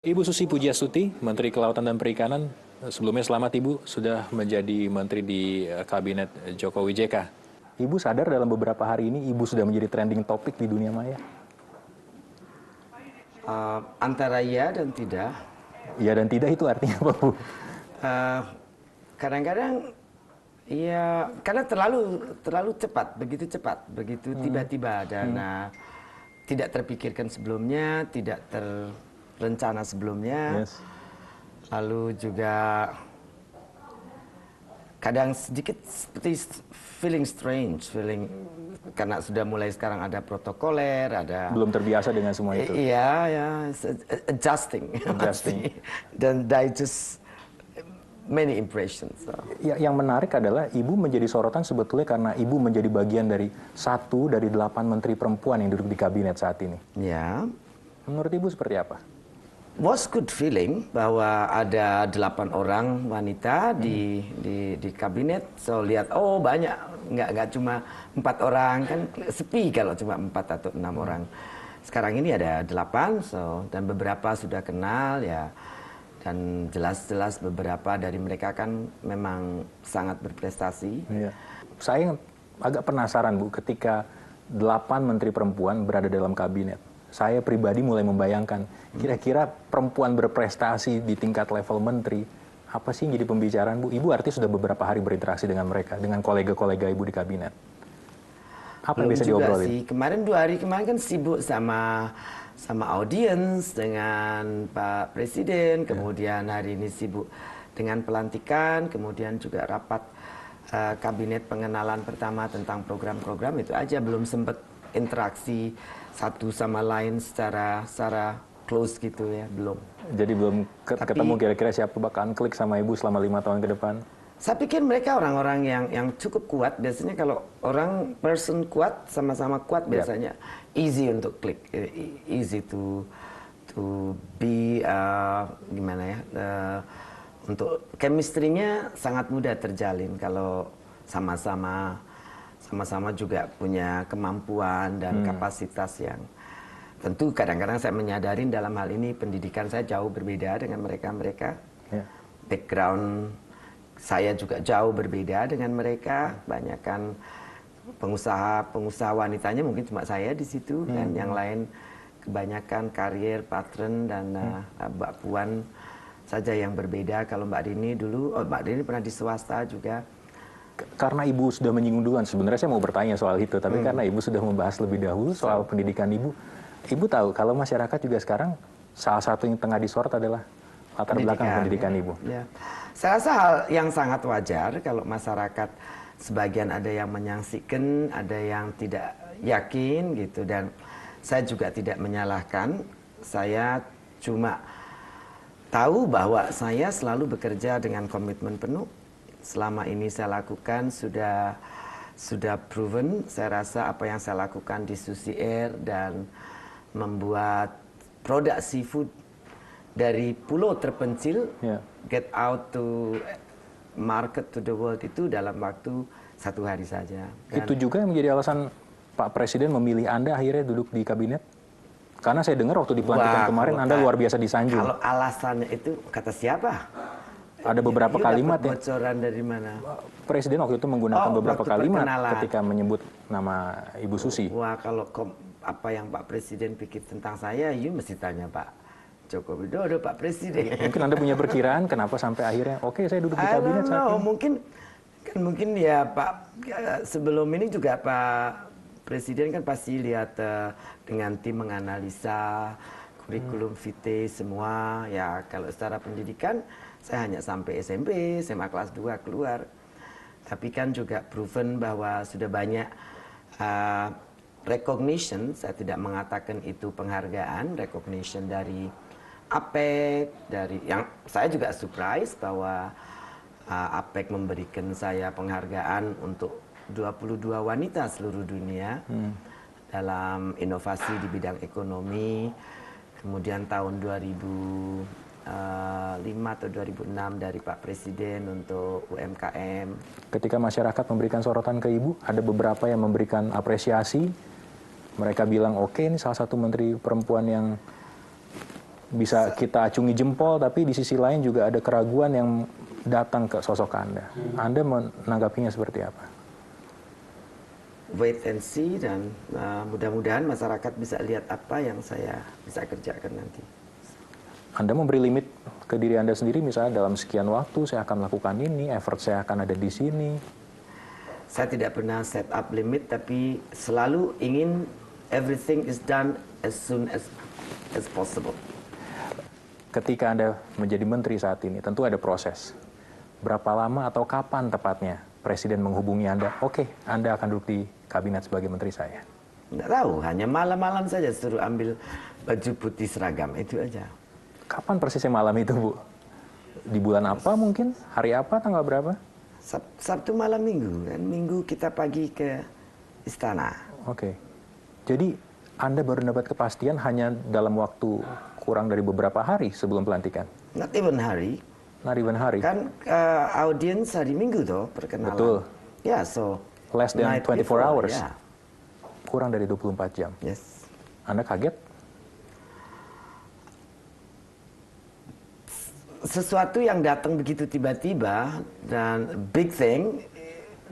Ibu Susi Pujiastuti, Menteri Kelautan dan Perikanan. Sebelumnya selamat Ibu sudah menjadi Menteri di Kabinet Jokowi JK. Ibu sadar dalam beberapa hari ini Ibu sudah menjadi trending topik di dunia maya? Antara iya dan tidak. Iya dan tidak itu artinya apa Bu? Kadang-kadang ya karena terlalu cepat, begitu tiba-tiba dan tidak terpikirkan sebelumnya, tidak terencana sebelumnya. Yes. Lalu juga kadang sedikit seperti feeling strange, karena sudah mulai sekarang ada protokoler, ada Belum terbiasa dengan semua itu? Iya, ya, adjusting. Dan digest many impressions. So. Yang menarik adalah Ibu menjadi sorotan sebetulnya karena Ibu menjadi bagian dari 1 dari 8 menteri perempuan yang duduk di kabinet saat ini. Ya. Menurut Ibu seperti apa? Was good feeling bahwa ada 8 orang wanita di kabinet. So lihat, oh banyak, nggak cuma 4 orang, kan sepi kalau cuma 4 atau 6 orang. Sekarang ini ada 8, dan beberapa sudah kenal ya, dan jelas-jelas beberapa dari mereka kan memang sangat berprestasi. Iya. Saya agak penasaran Bu, ketika 8 menteri perempuan berada dalam kabinet. Saya pribadi mulai membayangkan, kira-kira perempuan berprestasi di tingkat level menteri, apa sih yang jadi pembicaraan Bu? Ibu artinya sudah beberapa hari berinteraksi dengan mereka, dengan kolega-kolega Ibu di kabinet. Apa yang bisa diobrolin? Sih. Kemarin 2 hari kemarin kan sibuk sama audiens dengan Pak Presiden, kemudian hari ini sibuk dengan pelantikan, kemudian juga rapat kabinet pengenalan pertama tentang program-program, itu aja belum sempat interaksi satu sama lain secara close gitu ya, belum. Jadi belum ketemu kira-kira siapa bakalan klik sama Ibu selama 5 tahun ke depan? Saya pikir mereka orang-orang yang cukup kuat. Biasanya kalau person kuat, sama-sama kuat biasanya easy untuk klik, easy to be gimana ya, untuk chemistry-nya sangat mudah terjalin kalau sama-sama juga punya kemampuan dan kapasitas yang tentu kadang-kadang saya menyadari dalam hal ini pendidikan saya jauh berbeda dengan mereka. Background saya juga jauh berbeda dengan mereka. Banyakan pengusaha wanitanya mungkin cuma saya di situ, dan yang lain kebanyakan karier, patron dan Mbak Puan saja yang berbeda. Kalau Mbak Dini dulu, Mbak Dini pernah di swasta juga. Karena Ibu sudah menyinggung duluan, sebenarnya saya mau bertanya soal itu, tapi karena Ibu sudah membahas lebih dahulu soal pendidikan Ibu tahu kalau masyarakat juga sekarang salah satu yang tengah disorot adalah latar belakang pendidikan Ibu. Ya. Saya rasa hal yang sangat wajar kalau masyarakat sebagian ada yang menyaksikan, ada yang tidak yakin gitu, dan saya juga tidak menyalahkan. Saya cuma tahu bahwa saya selalu bekerja dengan komitmen penuh. Selama ini saya lakukan sudah proven. Saya rasa apa yang saya lakukan di Susi Air dan membuat produk seafood dari pulau terpencil get out to market to the world itu dalam waktu 1 hari saja. Dan itu juga yang menjadi alasan Pak Presiden memilih Anda akhirnya duduk di kabinet? Karena saya dengar waktu di pelantikan kemarin Anda luar biasa disanjung. Kalau alasannya itu kata siapa? Ada beberapa kalimat ya. Bocoran dari mana? Presiden waktu itu menggunakan beberapa kalimat ketika menyebut nama Ibu Susi. Wah, kalau apa yang Pak Presiden pikir tentang saya, you mesti tanya Pak Joko Widodo, Pak Presiden. Mungkin Anda punya perkiraan kenapa sampai akhirnya oke, saya duduk di kabinet saat ini. Mungkin ya Pak, sebelum ini juga Pak Presiden kan pasti lihat dengan tim menganalisa kurikulum vitae semua. Ya kalau secara pendidikan saya hanya sampai SMP, SMA kelas 2 keluar. Tapi kan juga proven bahwa sudah banyak recognition, saya tidak mengatakan itu penghargaan, recognition dari APEC, dari yang saya juga surprise bahwa APEC memberikan saya penghargaan untuk 22 wanita seluruh dunia dalam inovasi di bidang ekonomi. Kemudian tahun 2005 atau 2006 dari Pak Presiden untuk UMKM. Ketika masyarakat memberikan sorotan ke Ibu, ada beberapa yang memberikan apresiasi. Mereka bilang, oke, ini salah satu menteri perempuan yang bisa kita acungi jempol, tapi di sisi lain juga ada keraguan yang datang ke sosok Anda. Anda menanggapinya seperti apa? Wait and see, dan mudah-mudahan masyarakat bisa lihat apa yang saya bisa kerjakan nanti. Anda memberi limit ke diri Anda sendiri, misalnya dalam sekian waktu saya akan melakukan ini, effort saya akan ada di sini. Saya tidak pernah set up limit, tapi selalu ingin everything is done as soon as possible. Ketika Anda menjadi menteri saat ini, tentu ada proses. Berapa lama atau kapan tepatnya Presiden menghubungi Anda, oke, Anda akan duduk di kabinet sebagai menteri saya? Nggak tahu, hanya malam-malam saja suruh ambil baju putih seragam, itu aja. Kapan persisnya malam itu, Bu? Di bulan apa mungkin? Hari apa, tanggal berapa? Sabtu malam Minggu, dan Minggu kita pagi ke istana. Oke. Jadi Anda baru dapat kepastian hanya dalam waktu kurang dari beberapa hari sebelum pelantikan? Not even hari. Not even hari? Kan audiens hari Minggu toh, perkenalan. Betul. Ya, so Less than night 24 before, hours? ya. Kurang dari 24 jam? Yes. Anda kaget? Sesuatu yang datang begitu tiba-tiba dan big thing,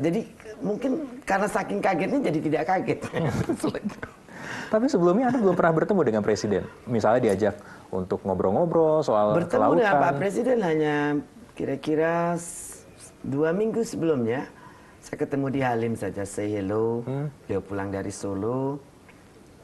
jadi mungkin karena saking kagetnya jadi tidak kaget. Tapi sebelumnya Anda belum pernah bertemu dengan Presiden? Misalnya diajak untuk ngobrol-ngobrol soal Bertemu kelautan? dengan Pak Presiden hanya kira-kira 2 minggu sebelumnya. Saya ketemu di Halim saja, say hello. Beliau pulang dari Solo.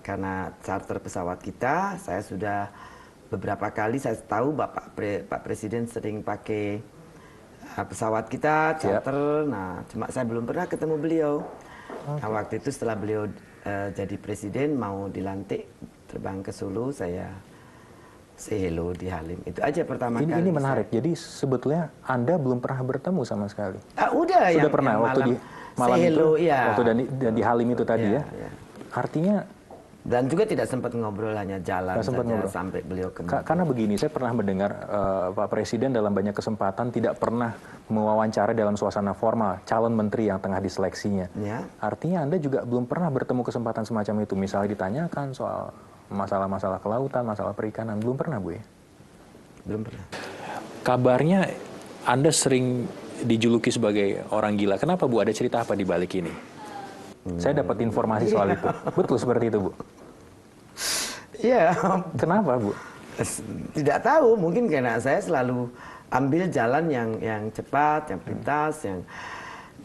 Karena charter pesawat kita, saya sudah beberapa kali, saya tahu Pak Presiden sering pakai pesawat kita, charter. Nah, cuma saya belum pernah ketemu beliau. Nah, waktu itu setelah beliau jadi presiden, mau dilantik, terbang ke Solo, saya say hello di Halim. Itu aja pertama kali. Ini menarik. Jadi sebetulnya Anda belum pernah bertemu sama sekali? Udah. Sudah pernah yang waktu di malam say hello, itu, ya. waktu di Halim itu tadi ya? Artinya dan juga tidak sempat ngobrol, hanya jalan saja sampai beliau kembali. Karena begini, saya pernah mendengar Pak Presiden dalam banyak kesempatan tidak pernah mewawancara dalam suasana formal calon menteri yang tengah diseleksinya. Ya. Artinya Anda juga belum pernah bertemu kesempatan semacam itu. Misalnya ditanyakan soal masalah-masalah kelautan, masalah perikanan. Belum pernah, Bu ya? Belum pernah. Kabarnya Anda sering dijuluki sebagai orang gila. Kenapa, Bu? Ada cerita apa di balik ini? Saya dapat informasi soal itu. Betul seperti itu, Bu? Iya. Kenapa, Bu? Tidak tahu, mungkin karena saya selalu ambil jalan yang cepat, yang pintas,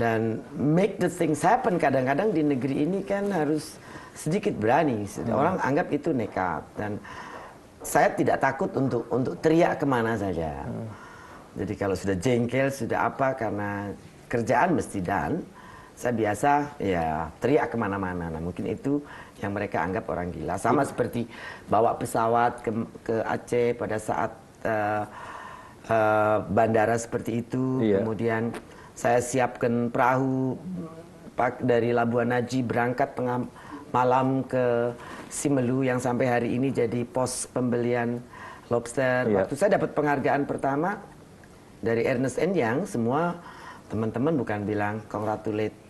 dan make the things happen. Kadang-kadang di negeri ini kan harus sedikit berani. Orang anggap itu nekat, dan saya tidak takut untuk teriak kemana saja. Jadi kalau sudah jengkel, sudah apa, karena kerjaan mesti dan saya biasa ya teriak kemana-mana. Nah, mungkin itu yang mereka anggap orang gila. Sama seperti bawa pesawat ke Aceh pada saat bandara seperti itu. Iya. Kemudian saya siapkan perahu dari Labuan Haji berangkat tengah malam ke Simelu yang sampai hari ini jadi pos pembelian lobster. Iya. Waktu saya dapat penghargaan pertama dari Ernst & Young, semua teman-teman bukan bilang congratulate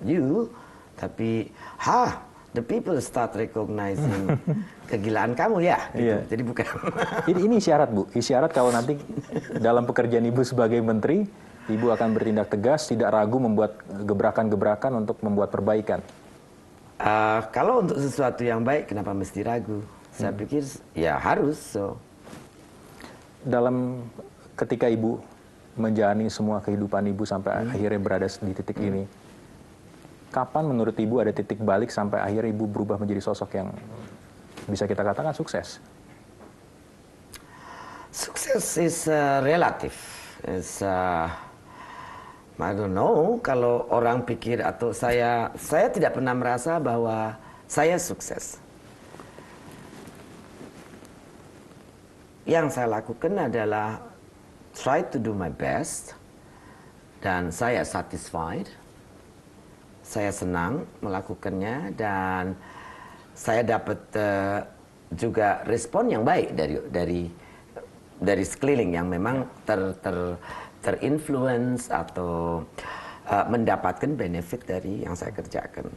you, tapi the people start recognizing kegilaan kamu ya, gitu. Iya. Jadi bukan. Ini isyarat, Bu. Isyarat kalau nanti dalam pekerjaan Ibu sebagai menteri, Ibu akan bertindak tegas, tidak ragu membuat gebrakan-gebrakan untuk membuat perbaikan. Kalau untuk sesuatu yang baik, kenapa mesti ragu? Saya pikir ya harus. So. Dalam ketika Ibu menjalani semua kehidupan Ibu sampai akhirnya berada di titik ini, kapan menurut Ibu ada titik balik sampai akhirnya Ibu berubah menjadi sosok yang bisa kita katakan sukses? Sukses is relative. I don't know, kalau orang pikir atau saya tidak pernah merasa bahwa saya sukses. Yang saya lakukan adalah try to do my best, dan saya satisfied. Saya senang melakukannya, dan saya dapat juga respon yang baik dari sekeliling yang memang terinfluence atau mendapatkan benefit dari yang saya kerjakan.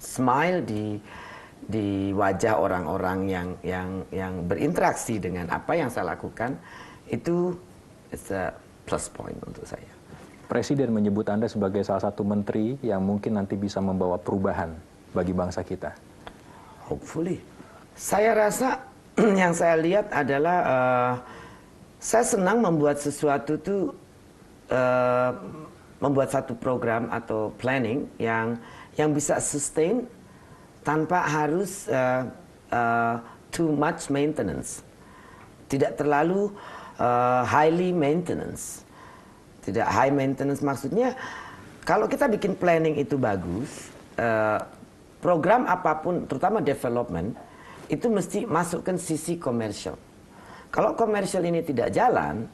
Smile di wajah orang-orang yang berinteraksi dengan apa yang saya lakukan, itu it's a plus point untuk saya. Presiden menyebut Anda sebagai salah satu menteri yang mungkin nanti bisa membawa perubahan bagi bangsa kita. Hopefully. Saya rasa yang saya lihat adalah saya senang membuat sesuatu itu, membuat satu program atau planning yang bisa sustain tanpa harus too much maintenance. Tidak terlalu highly maintenance. Tidak high maintenance maksudnya kalau kita bikin planning itu bagus, program apapun terutama development itu mesti masukkan sisi komersial. Kalau komersial ini tidak jalan,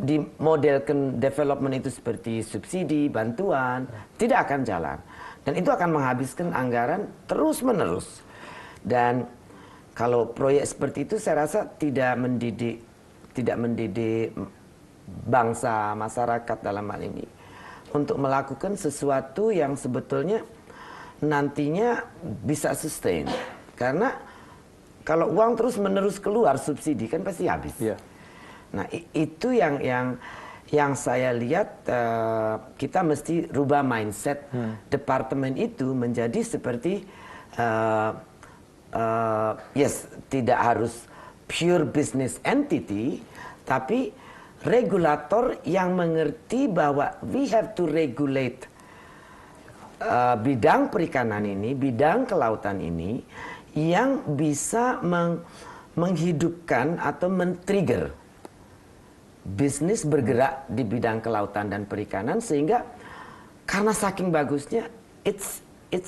dimodelkan development itu seperti subsidi, bantuan, tidak akan jalan. Dan itu akan menghabiskan anggaran terus-menerus. Dan kalau proyek seperti itu saya rasa tidak mendidik bangsa, masyarakat dalam hal ini untuk melakukan sesuatu yang sebetulnya nantinya bisa sustain. Karena kalau uang terus-menerus keluar subsidi kan pasti habis. Yeah. Nah, itu yang saya lihat kita mesti rubah mindset departemen itu menjadi seperti yes, tidak harus pure business entity, tapi regulator yang mengerti bahwa we have to regulate bidang perikanan ini, bidang kelautan ini yang bisa menghidupkan atau men-trigger bisnis bergerak di bidang kelautan dan perikanan, sehingga karena saking bagusnya it's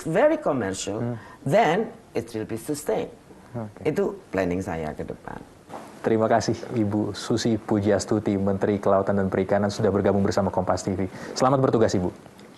very commercial, then it will be sustained. Okay. Itu planning saya ke depan. Terima kasih Ibu Susi Pujiastuti, Menteri Kelautan dan Perikanan sudah bergabung bersama Kompas TV. Selamat bertugas Ibu.